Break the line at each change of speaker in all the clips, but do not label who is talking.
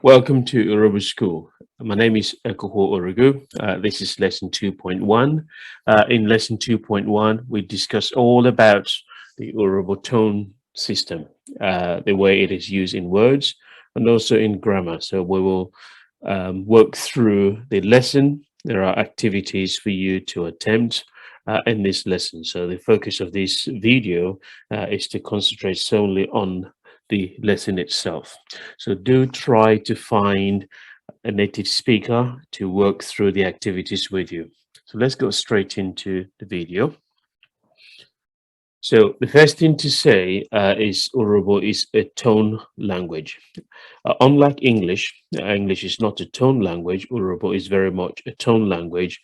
Welcome to Urhobo School. My name is Urhobo. This is lesson 2.1. In lesson 2.1, we discuss all about the Urhobo tone system, the way it is used in words and also in grammar. So we will work through the lesson. There are activities for you to attempt in this lesson. So the focus of this video is to concentrate solely on the lesson itself. So do try to find a native speaker to work through the activities with you. So let's go straight into the video. So the first thing to say is Urhobo is a tone language. Unlike English, English is not a tone language. Urhobo is very much a tone language.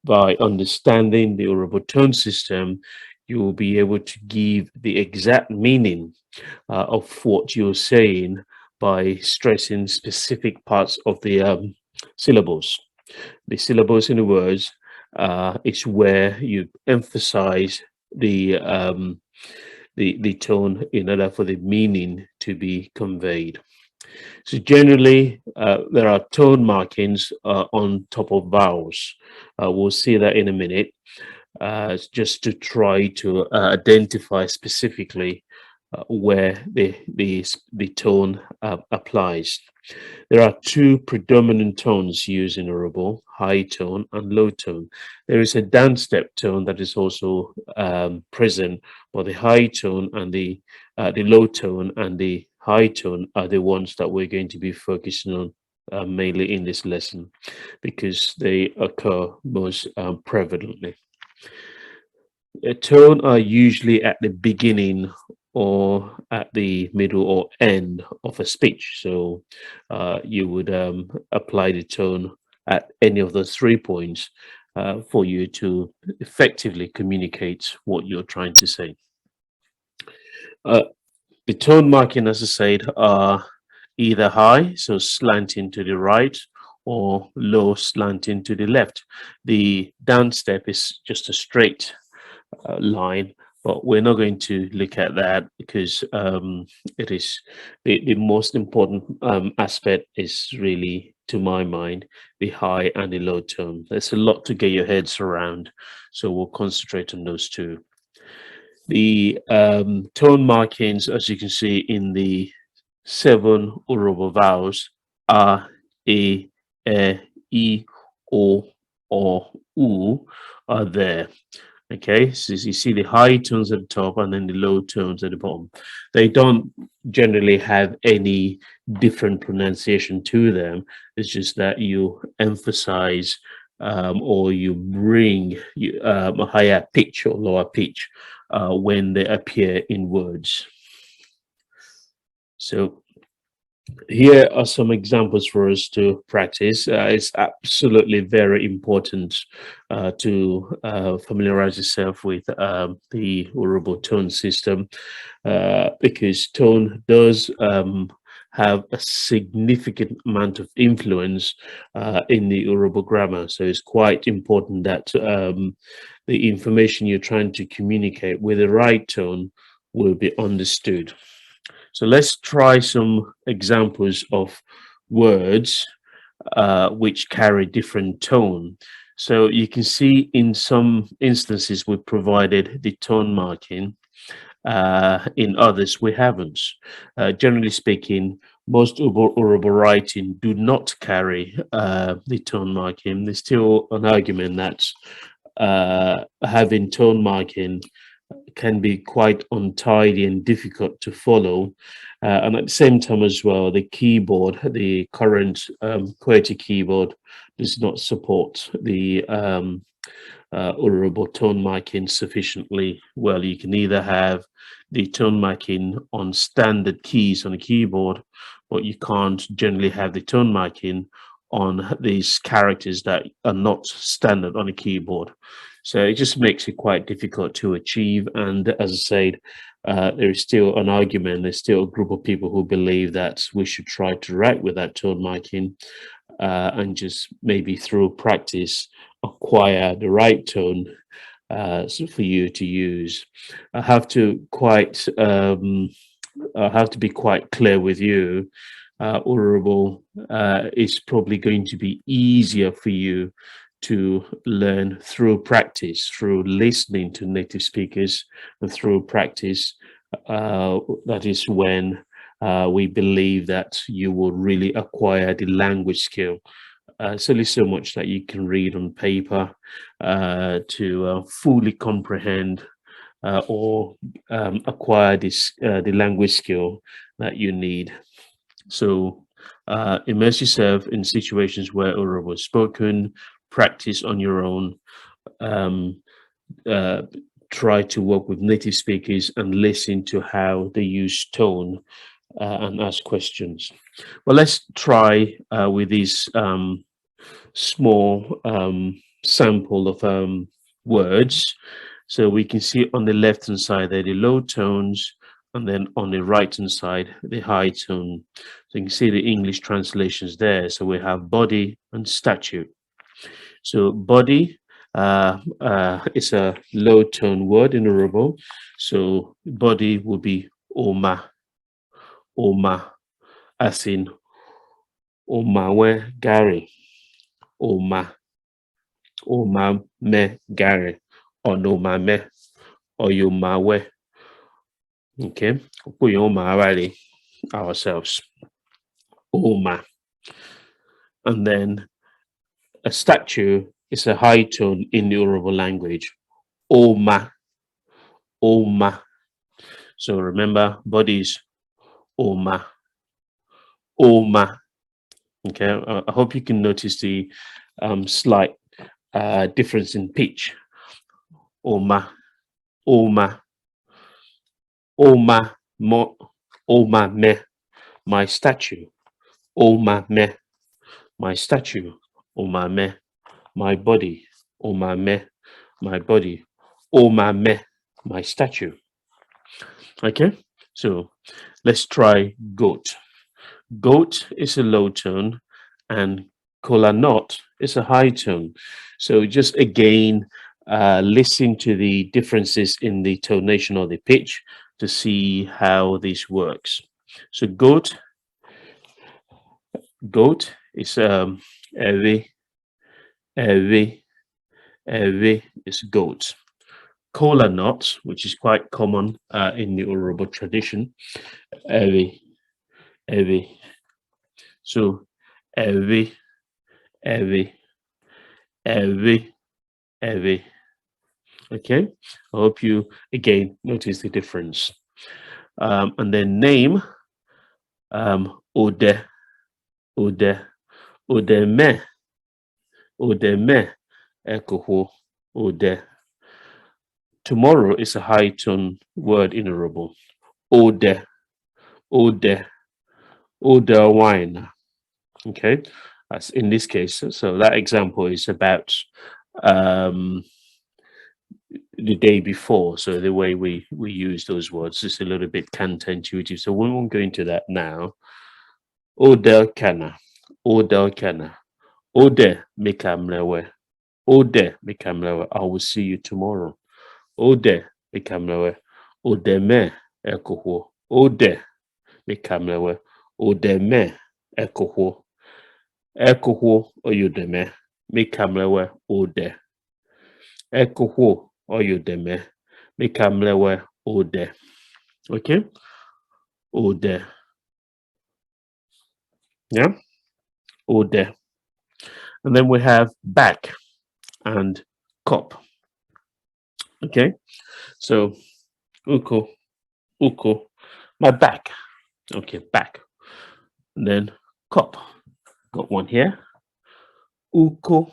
By understanding the Urhobo tone system, you will be able to give the exact meaning of what you're saying by stressing specific parts of the syllables. The syllables in the words is where you emphasize the tone in order for the meaning to be conveyed. So generally, there are tone markings on top of vowels. We'll see that in a minute, just to try to identify specifically where the tone applies. There are two predominant tones used in Urhobo: high tone and low tone. There is a downstep tone that is also present, but the high tone and the low tone and the high tone are the ones that we're going to be focusing on mainly in this lesson because they occur most prevalently. A tone are usually at the beginning or at the middle or end of a speech. So you would apply the tone at any of those 3 points for you to effectively communicate what you're trying to say. Uh, the tone marking, as I said, are either high, so slanting to the right, or low, slanting to the left. The down step is just a straight line, but we're not going to look at that because it is the most important aspect is really, to my mind, the high and the low tone. There's a lot to get your heads around, so we'll concentrate on those two. The tone markings, as you can see in the 7 Urhobo vowels, a, e, o, u, are there. Okay, so you see the high tones at the top and then the low tones at the bottom. They don't generally have any different pronunciation to them. It's just that you emphasize or you bring a higher pitch or lower pitch when they appear in words. So here are some examples for us to practice. It's absolutely very important to familiarize yourself with the Urhobo tone system because tone does have a significant amount of influence in the Urhobo grammar. So it's quite important that the information you're trying to communicate with the right tone will be understood. So let's try some examples of words which carry different tone. So you can see in some instances we've provided the tone marking. In others we haven't. Generally speaking, most Urhobo writing do not carry the tone marking. There's still an argument that having tone marking can be quite untidy and difficult to follow. And at the same time as well, the keyboard, the current QWERTY keyboard does not support the Urhobo tone marking sufficiently well. You can either have the tone marking on standard keys on a keyboard, but you can't generally have the tone marking on these characters that are not standard on a keyboard. So it just makes it quite difficult to achieve. And as I said, there is still an argument. There's still a group of people who believe that we should try to write with that tone marking and just maybe through practice acquire the right tone for you to use. I have to be quite clear with you Urhobo is probably going to be easier for you to learn through practice, through listening to native speakers, and through practice. That is when we believe that you will really acquire the language skill. It's only so much that you can read on paper to fully comprehend or acquire this the language skill that you need. So immerse yourself in situations where Urhobo is spoken, practice on your own, um, uh, try to work with native speakers and listen to how they use tone and ask questions. Well, let's try with this small sample of words. So we can see on the left hand side there the low tones, and then on the right hand side the high tone. So you can see the English translations there. So we have body and statue. So body is a low tone word in Urhobo. So body would be oma, oma, as in omawe gari, oma, oma me gari, or no me, or you mawe. Okay, put your oma already ourselves. Oma. And then a statue is a high tone in the Urhobo language. Oma, oma. So remember, bodies, oma, oma. Okay, I hope you can notice the slight difference in pitch. Oma, oma, oma, mo, oma me, my statue. Oma me, my statue. Oma me, my body. Oma me, my body. Oma me, my statue. Okay, so let's try goat. Goat is a low tone and kola nut is a high tone. So just again, listen to the differences in the tonation or the pitch to see how this works. So goat is ewe, ewe, ewe is goat. Kola nut, which is quite common in the Urhobo tradition, ewe, ewe. So ewe, ewe, ewe, ewe. Okay, I hope you again notice the difference. And then name, ode, ode, ode me, ekoho, ode. Tomorrow is a high tone word in Urhobo. Ode, ode, ode wine. Okay, as in this case. So that example is about the day before. So the way we use those words is a little bit counterintuitive. So we won't go into that now. Ode kana, ode kana, ode mekamlewe, ode mekamlewe. I will see you tomorrow. Ode mekamlewe, ode me ekoho, ode mekamlewe, ode me ekoho, ekoho oyudeme mekamlewe ode, ekoho oyudeme mekamlewe ode. Okay, ode. Yeah, ode. And then we have back and cop. Okay, so uko, uko, my back. Okay, back. And then cop. Got one here. Uko,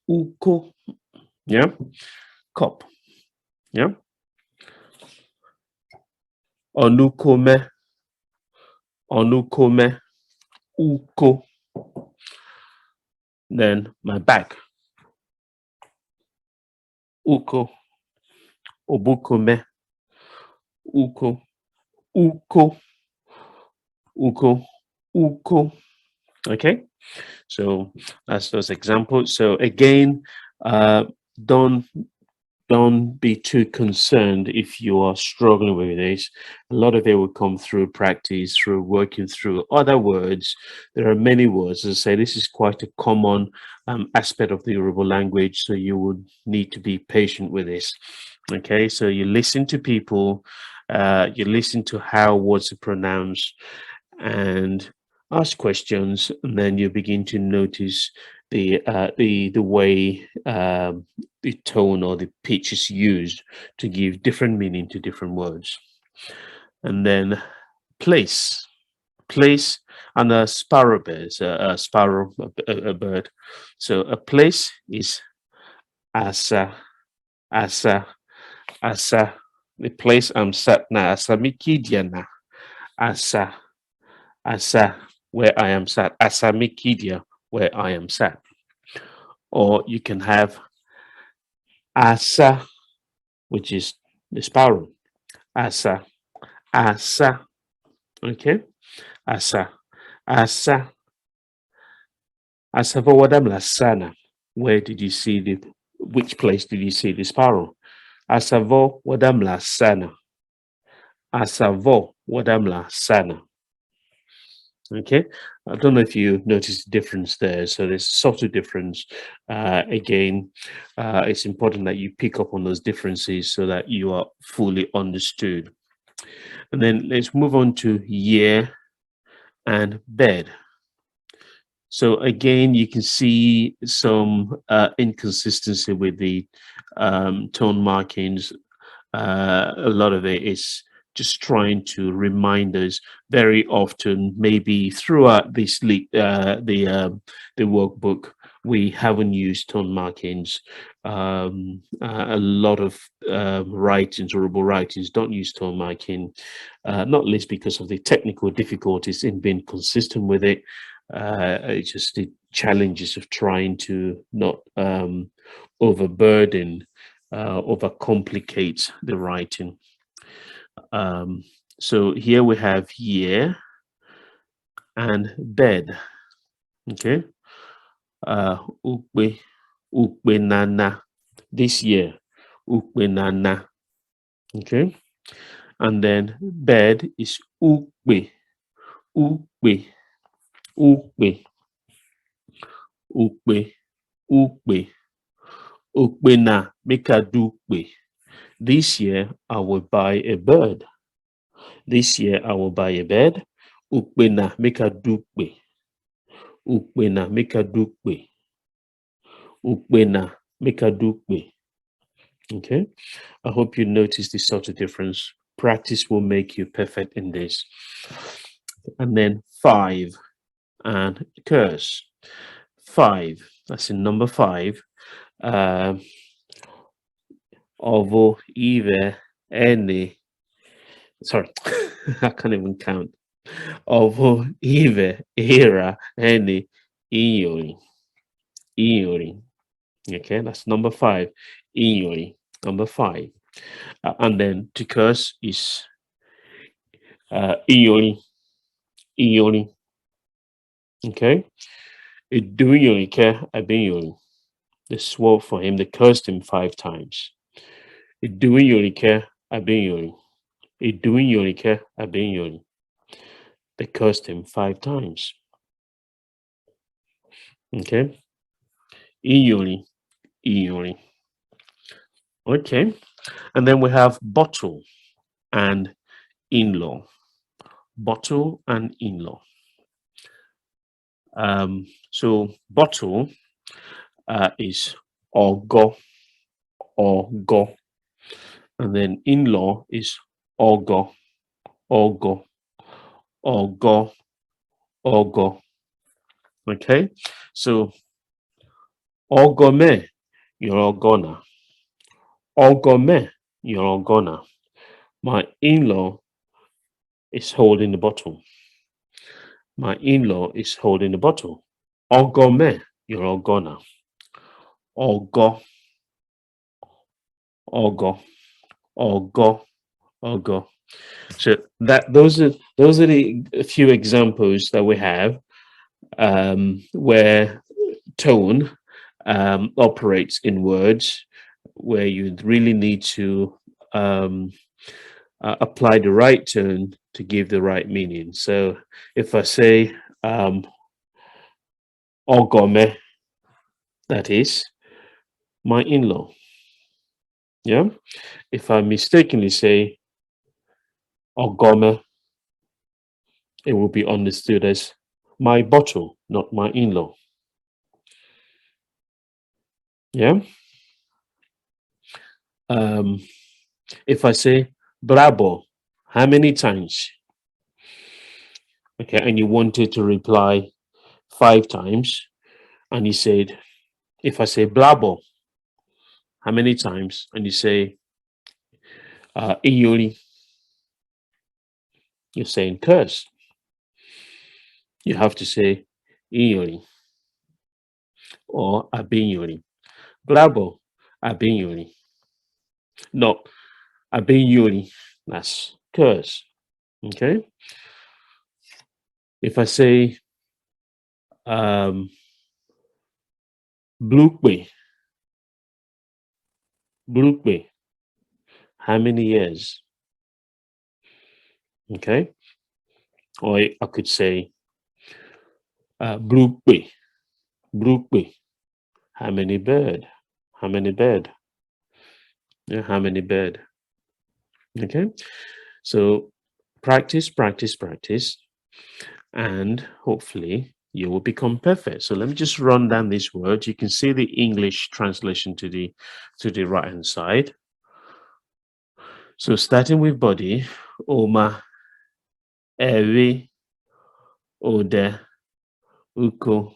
uko. Yeah, cop. Yeah. Onukome, onukome, uko. Then my back. Uko, obukome, uko, uko, uko, uko. Okay, so that's those examples. So again, don't don't be too concerned if you are struggling with this. A lot of it will come through practice, through working through other words. There are many words. As I say, this is quite a common aspect of the Urhobo language, so you would need to be patient with this. Okay, so you listen to people, you listen to how words are pronounced, and ask questions, and then you begin to notice the way the tone or the pitch is used to give different meaning to different words. And then place, place, and a sparrow bird, a sparrow, a bird. So a place is asa, asa, asa. The place I'm sat now, asa mikidiana, asa, asa, where I am sat, asa mikidia, where I am sat. Or you can have asa, which is the sparrow. Asa, asa. Okay, asa, asa, asa wadam lasana. Where did you see the? Which place did you see the sparrow? Asavo wadam lasana. Asavo wadam lasana. Okay, I don't know if you noticed the difference there. So there's a subtle difference. Again, it's important that you pick up on those differences so that you are fully understood. And then let's move on to year and bed. So again, you can see some inconsistency with the tone markings. A lot of it is just trying to remind us very often, maybe throughout the workbook, we haven't used tone markings. A lot of writings, Urhobo writings, don't use tone marking, not least because of the technical difficulties in being consistent with it. It's just the challenges of trying to not overburden, overcomplicate the writing. So here we have year and bed. Okay. Ukwe, ukwe nana. This year, ukwe nana. Okay. And then bed is ukwe, ukwe, ukwe, ukwe, ukwe. Ukwe na make a dukwe. This year I will buy a bird. This year I will buy a bed. Ukwe na make a dukwe. Ukwe na make a dukwe. Ukwe na make a dukwe. Okay. I hope you notice this sort of difference. Practice will make you perfect in this. And then 5 and curse. 5. That's in number 5. Ovo, Eve, any. Sorry, I can't even count. Ovo, Eve, Era, any, Iori. Iori. Okay, that's number 5. Iori. Number 5. And then to curse is Iori. Iori. Okay. Doing Iori care, I've been Iori. They swore for him, they cursed him 5 times. Doing Iori care, I've been Iori. Doing Iori care, I've been Iori. They cursed him 5 times. Okay. Iori. Iori. Okay. And then we have bottle and in-law. Bottle and in-law. So bottle is ogo, ogo. And then in-law is ogo, ogo, ogo, ogo. Okay. So ogome, you're ogona. Ogome, you're ogona. My in-law is holding the bottle. My in-law is holding the bottle. Ogome, you're ogona. Ogo, ogo, ogo, ogo. So those are the few examples that we have where tone operates in words. where you really need to um, apply the right tone to give the right meaning. So if I say ogome, that is my in-law. Yeah. If I mistakenly say ogome, it will be understood as my bottle, not my in-law. Yeah. Um, if I say bravo, how many times? Okay, and you wanted to reply 5 times, and you said, if I say bravo, how many times? And you say iyori, you're saying curse. You have to say iyori or abinyori. Bravo, abinyori. No, abinyori, that's curse. Okay. If I say blukwe, blukwe, how many years? Okay. Or I could say blukwe, blukwe, how many bird? How many bird? Yeah, how many bird? Okay. So practice, practice, practice, and hopefully you will become perfect. So let me just run down these words. You can see the English translation to the right hand side. So starting with body, oma, ewe, ode, uko,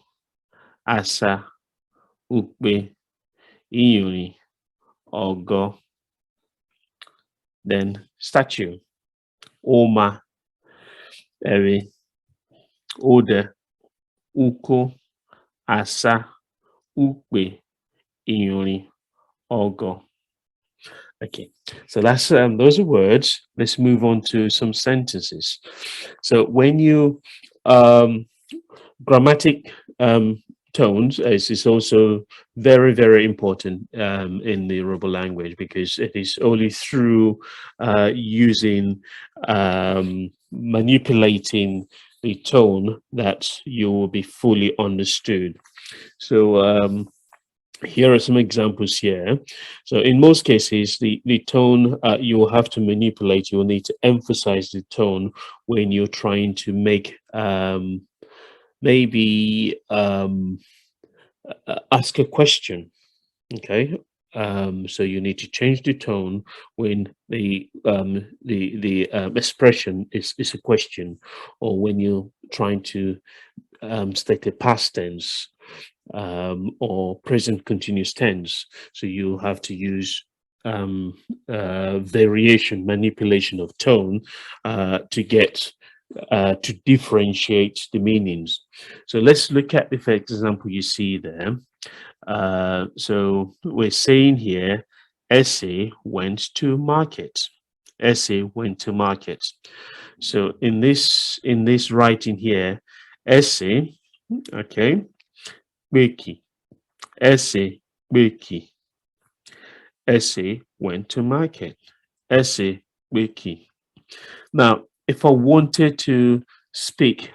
asa, ukpe, iyuri, ogo. Then statue, oma, ewe, ode, uko, asa, ukpe, iyuri, ogo. Okay, so that's those are words. Let's move on to some sentences. So when you grammatic tones is also very, very important in the Urhobo language, because it is only through using manipulating the tone that you will be fully understood. So here are some examples here. So in most cases, the tone you will have to manipulate. You will need to emphasize the tone when you're trying to make maybe ask a question. Okay. So you need to change the tone when the expression is a question, or when you're trying to state a past tense or present continuous tense. So you have to use variation, manipulation of tone to get to differentiate the meanings. So let's look at the first example you see there. So we're saying here, Essay went to market. Essay went to market. So in this writing here, Essay, okay, Becky, Essay, Becky, Essay went to market. Essay, Becky. Now, if I wanted to speak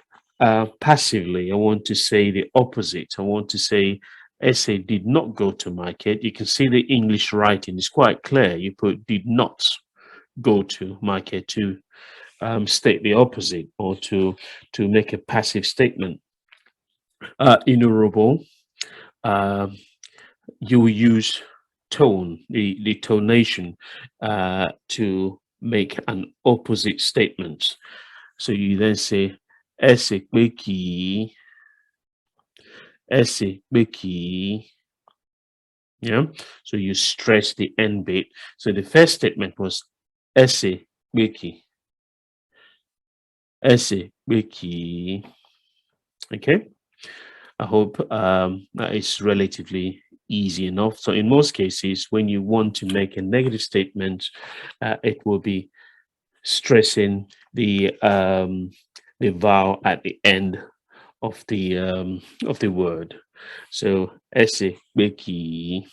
passively, I want to say the opposite. I want to say essay did not go to market. You can see the English writing is quite clear. You put did not go to market to state the opposite, or to make a passive statement. In Urhobo, you use tone, the tonation, to make an opposite statement. So you then say ẹsẹ̀ pé kì í, ẹsẹ̀ pé kì í. Yeah. So you stress the end bit. So the first statement was ẹsẹ̀ pé kì í, ẹsẹ̀ pé kì í. Okay. I hope that is relatively easy enough. So in most cases, when you want to make a negative statement, it will be stressing the vowel at the end of the word. So ese beki.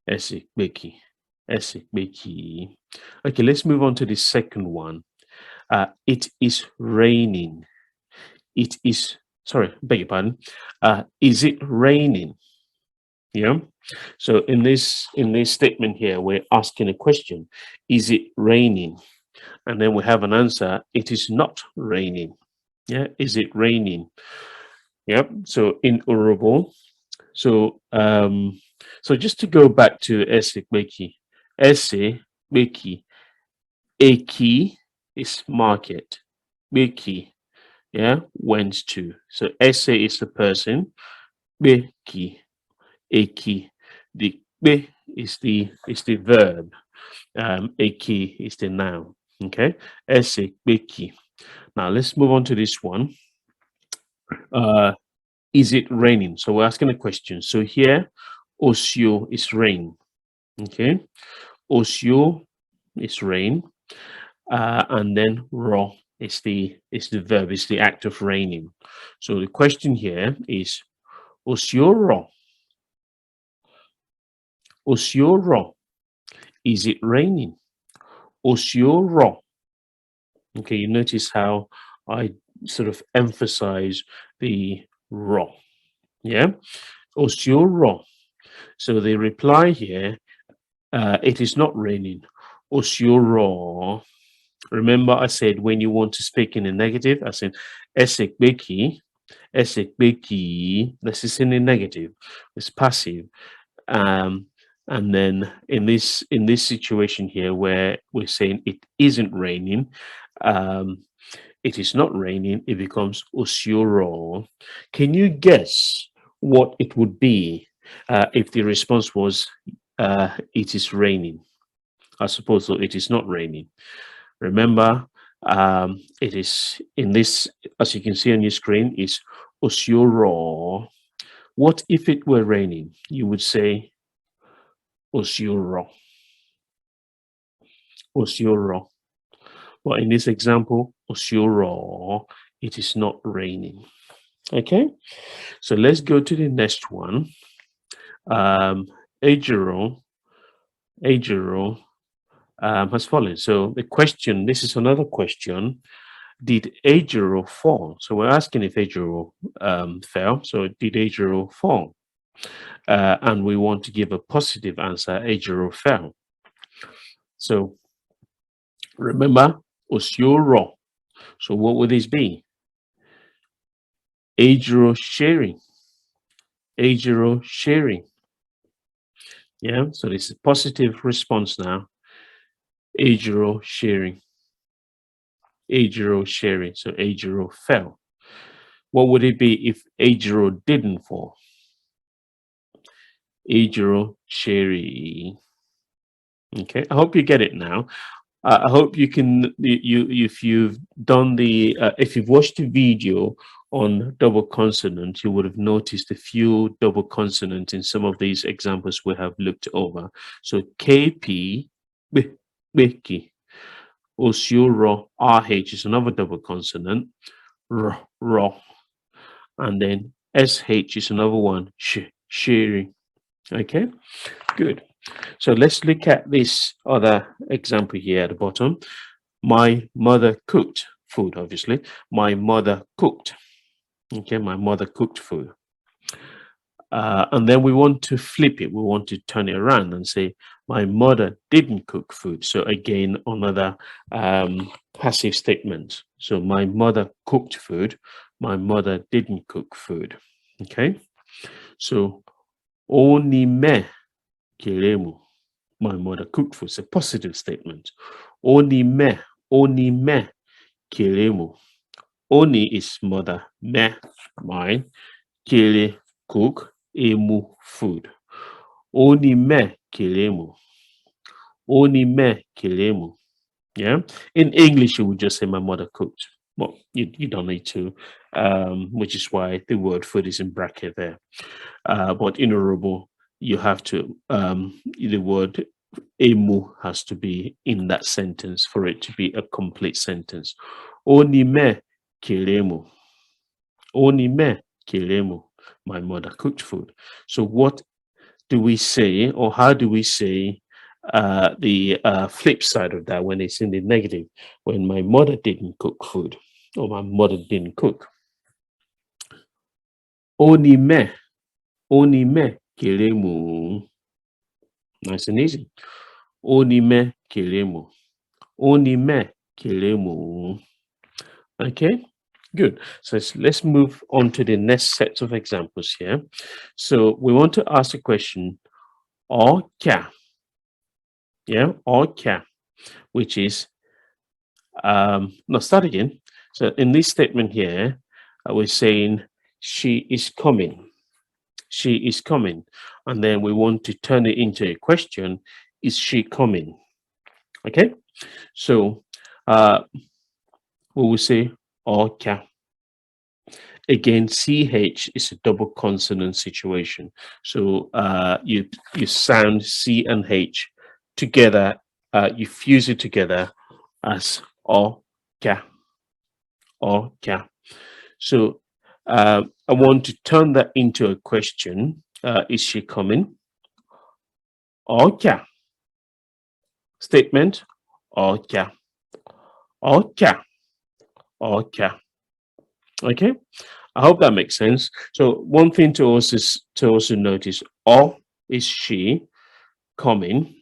Esikbeki. Esikbeki. Okay, let's move on to the second one. It is raining. It is, sorry, beg your pardon. Is it raining? Yeah. So in this statement here, we're asking a question. Is it raining? And then we have an answer. It is not raining. Yeah. Is it raining? Yep. So in Urhobo. So just to go back to Esekbeki. Esekbeki. Eki is market. Beki, yeah, went to. So Ese is the person. Beki, Eki. The be is the verb. Eki is the noun. Okay. Ese Beki. Now let's move on to this one. Is it raining? So we're asking a question. So here, Osio is rain. Okay. Osio is rain. And then raw is the verb, is the act of raining. So the question here is Osioro. Osioro. Is it raining? Osioro. Okay, you notice how I sort of emphasize the raw. Yeah. Osioro. So the reply here, it is not raining. Osioro. Remember, I said when you want to speak in a negative, I said Esek Beki. Esekbeki, this is in the negative, it's passive. Um, and then in this situation here where we're saying it isn't raining, um, it is not raining, it becomes Osioro. Can you guess what it would be if the response was it is raining? I suppose so, it is not raining. Remember, it is in this, as you can see on your screen, is Osioro. What if it were raining? You would say Osioro. Osioro. But in this example, Osioro, it is not raining. Okay, so let's go to the next one. Ejiro, Ejiro has fallen. So the question, this is another question. Did Ejiro fall? So we're asking if Ejiro fell. So did Ejiro fall? And we want to give a positive answer. Ejiro fell. So remember, Osioro. So what would this be? Ejiro sharing. Ejiro sharing. Yeah. So this is positive response now. Ejiro sharing. Ejiro sharing. So Ejiro fell. What would it be if Ejiro didn't fall? Ejiro sharing. Okay, I hope you get it now. I hope you can, if you've done the, if you've watched the video on double consonant, you would have noticed a few double consonants in some of these examples we have looked over. So KP, Beki, Osioro, RH is another double consonant, Ro, and then SH is another one, Shiri. Okay, good. So let's look at this other example here at the bottom. My mother cooked food, obviously. My mother cooked. Okay, my mother cooked food. And then we want to flip it. We want to turn it around and say, my mother didn't cook food. So again, another passive statement. So my mother cooked food. My mother didn't cook food. Okay. So, Oni me kiremu. My mother cooked food. It's a positive statement. Oni me kiremu. Oni is mother, me, mine, kere, cook, emu, food. Oni me kiremu. Oni me kiremu. Yeah. In English, you would just say my mother cooked. Well, you don't need to, which is why the word food is in bracket there. But in Urhobo, you have to, the word emu has to be in that sentence for it to be a complete sentence. Oni me kiremu. Oni me kiremu. My mother cooked food. So what do we say, or how do we say the flip side of that when it's in the negative? When my mother didn't cook food, or my mother didn't cook. Onime, onime kelemu. Nice and easy. Onime kelemu. Onime kelemu. Okay, good. So let's move on to the next set of examples here. So we want to ask a question, or kya, yeah, or kya, which is no, start again. So in this statement here, we're saying she is coming. She is coming. And then we want to turn it into a question. Is she coming? Okay. So we will say Oka. Again, CH is a double consonant situation. So you sound C and H together, you fuse it together as Oka. Oka. So I want to turn that into a question. Is she coming? Oka. Statement. Oka. Oka. Oka. Okay. I hope that makes sense. So one thing to also notice, or is she, coming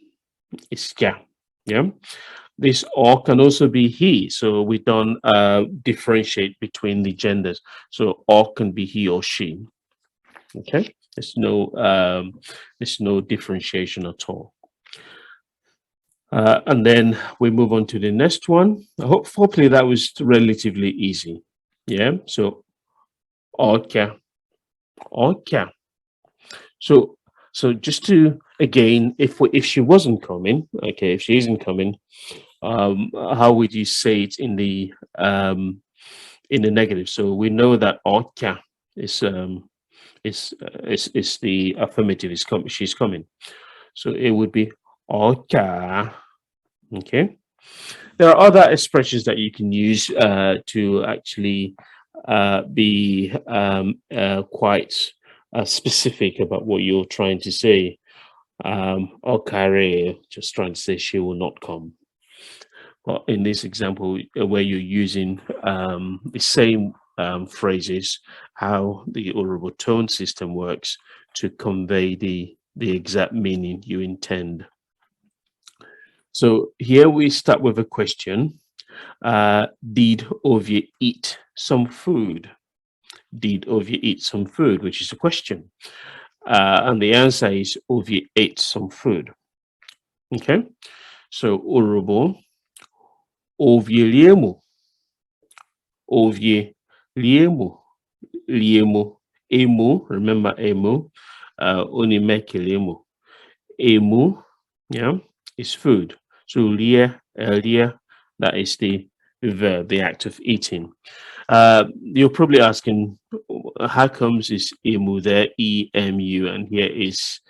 is yeah. Yeah. This or can also be he. So we don't differentiate between the genders. So or can be he or she. Okay. There's no differentiation at all. And then we move on to the next one. Hopefully that was relatively easy. Yeah. So okay. Okay. So just to again, if she wasn't coming, okay, if she isn't coming, how would you say it in the negative? So we know that okay is the affirmative is coming. She's coming. So it would be okay. Okay. There are other expressions that you can use to actually be quite specific about what you're trying to say. Okay, just trying to say she will not come. But in this example, where you're using the same phrases, how the Urhobo tone system works to convey the exact meaning you intend. So here we start with a question. Did Ovie eat some food? Did Ovie eat some food? Which is a question. And the answer is Ovie ate some food. Okay. So Urhobo, Ovie liemu. Ovie liemu. Liemu. Emu, remember emu. Onimeke liemu. Emu, yeah, is food. So lia, lia, that is the verb, the act of eating. You're probably asking, how comes is emu there, emu, and here is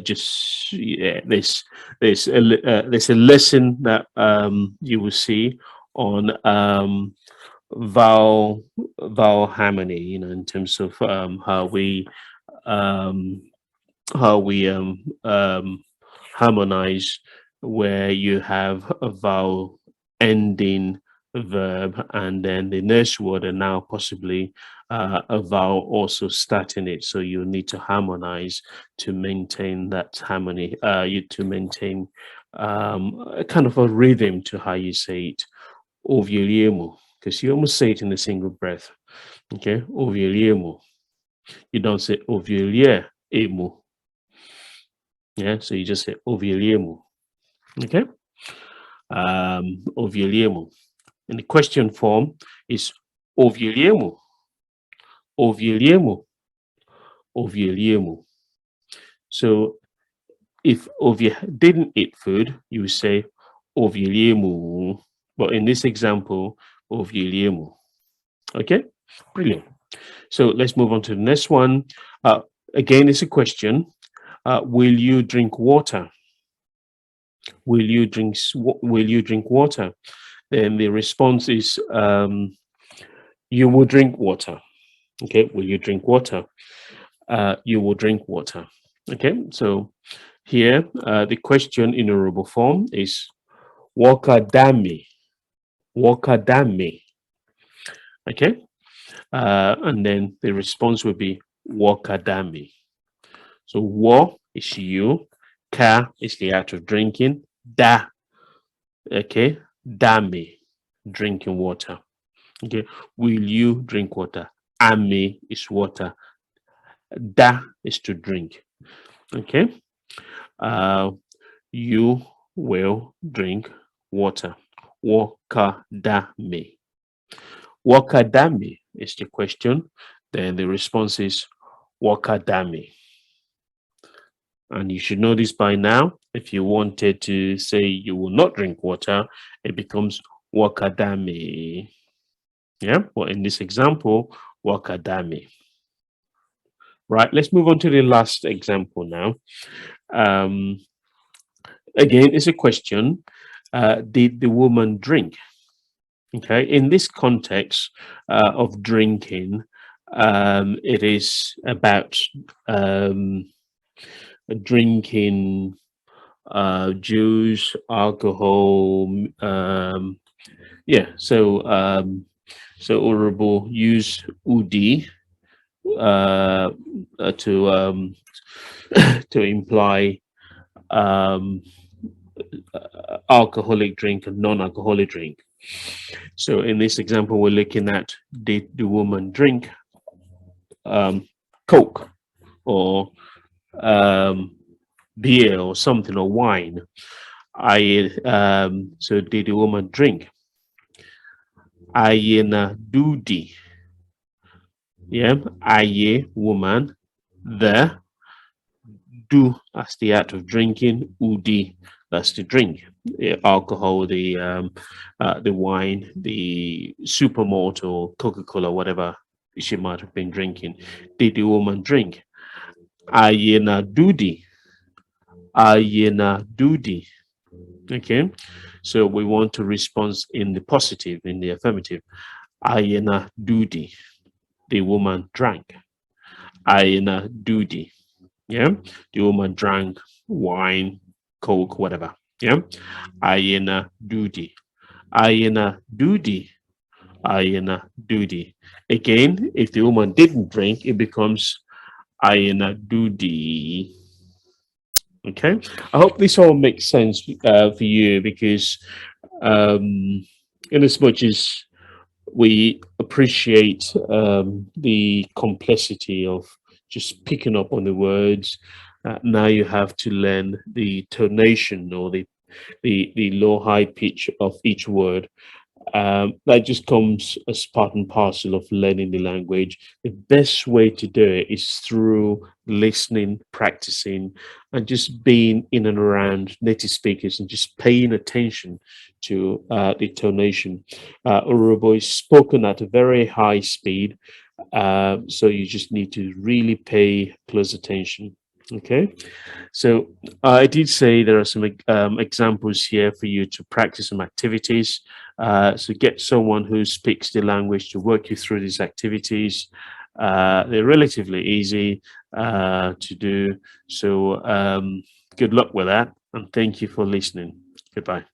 just yeah, there's a lesson that you will see on vowel harmony, in terms of um, how we harmonize, where you have a vowel ending a verb and then the next word and now possibly a vowel also starting it. So you need to harmonize to maintain that harmony, you to maintain a kind of a rhythm to how you say it. Ovieliemu, because you almost say it in a single breath. Okay, ovieliemu. You don't say ovielie emu. Yeah, so you just say ovieliemu. Okay, ovieliemu. In the question form is ovieliemu, ovieliemu, ovieliemu. So if Ovie didn't eat food, you would say ovieliemu. But in this example, ovieliemu. Okay, brilliant. So let's move on to the next one. Again, it's a question. Will you drink water? Will you drink water? Then the response is you will drink water. Okay, will you drink water? You will drink water. Okay, so here the question in Urhobo form is wakadami, wakadami. Okay, and then the response will be wakadami. So wa is you, ka is the act of drinking, da, okay, dami, drinking water. Okay, will you drink water? Ame is water, da is to drink. Okay, uh, you will drink water. Wakadami. Wakadami is the question. Then the response is wakadami. And you should know this by now. If you wanted to say you will not drink water, it becomes wakadami. Yeah, well, in this example, wakadami. Right, let's move on to the last example now. Um, Again, it's a question. Did the woman drink? Okay, in this context of drinking, it is about um, drinking juice, alcohol. Yeah, so Urhobo use udi uh, to to imply um, alcoholic drink and non-alcoholic drink. So in this example, we're looking at did the woman drink Coke or um, beer or something or wine? I so did the woman drink? Ayena dudi. Yeah, aye woman. The do as the act of drinking. Udi that's the drink. Alcohol, the wine, the super malt or Coca-Cola, whatever she might have been drinking. Did the woman drink? Ayena dudi. Ayena dudi. Okay, so we want to respond in the positive, in the affirmative. Ayena dudi. The woman drank. Ayena dudi. Yeah, the woman drank wine, Coke, whatever. Yeah, Ayena dudi. Ayena dudi. Ayena dudi. Again, if the woman didn't drink, it becomes Ayena dudi. Okay, I hope this all makes sense for you because, in as much as we appreciate the complexity of just picking up on the words, now you have to learn the tonation or the low high pitch of each word. That just comes as part and parcel of learning the language. The best way to do it is through listening, practicing, and just being in and around native speakers and just paying attention to the tonation. Urhobo is spoken at a very high speed, so you just need to really pay close attention. Okay, so I did say there are some examples here for you to practice some activities. So get someone who speaks the language to work you through these activities. They're relatively easy to do. So good luck with that, and thank you for listening. Goodbye.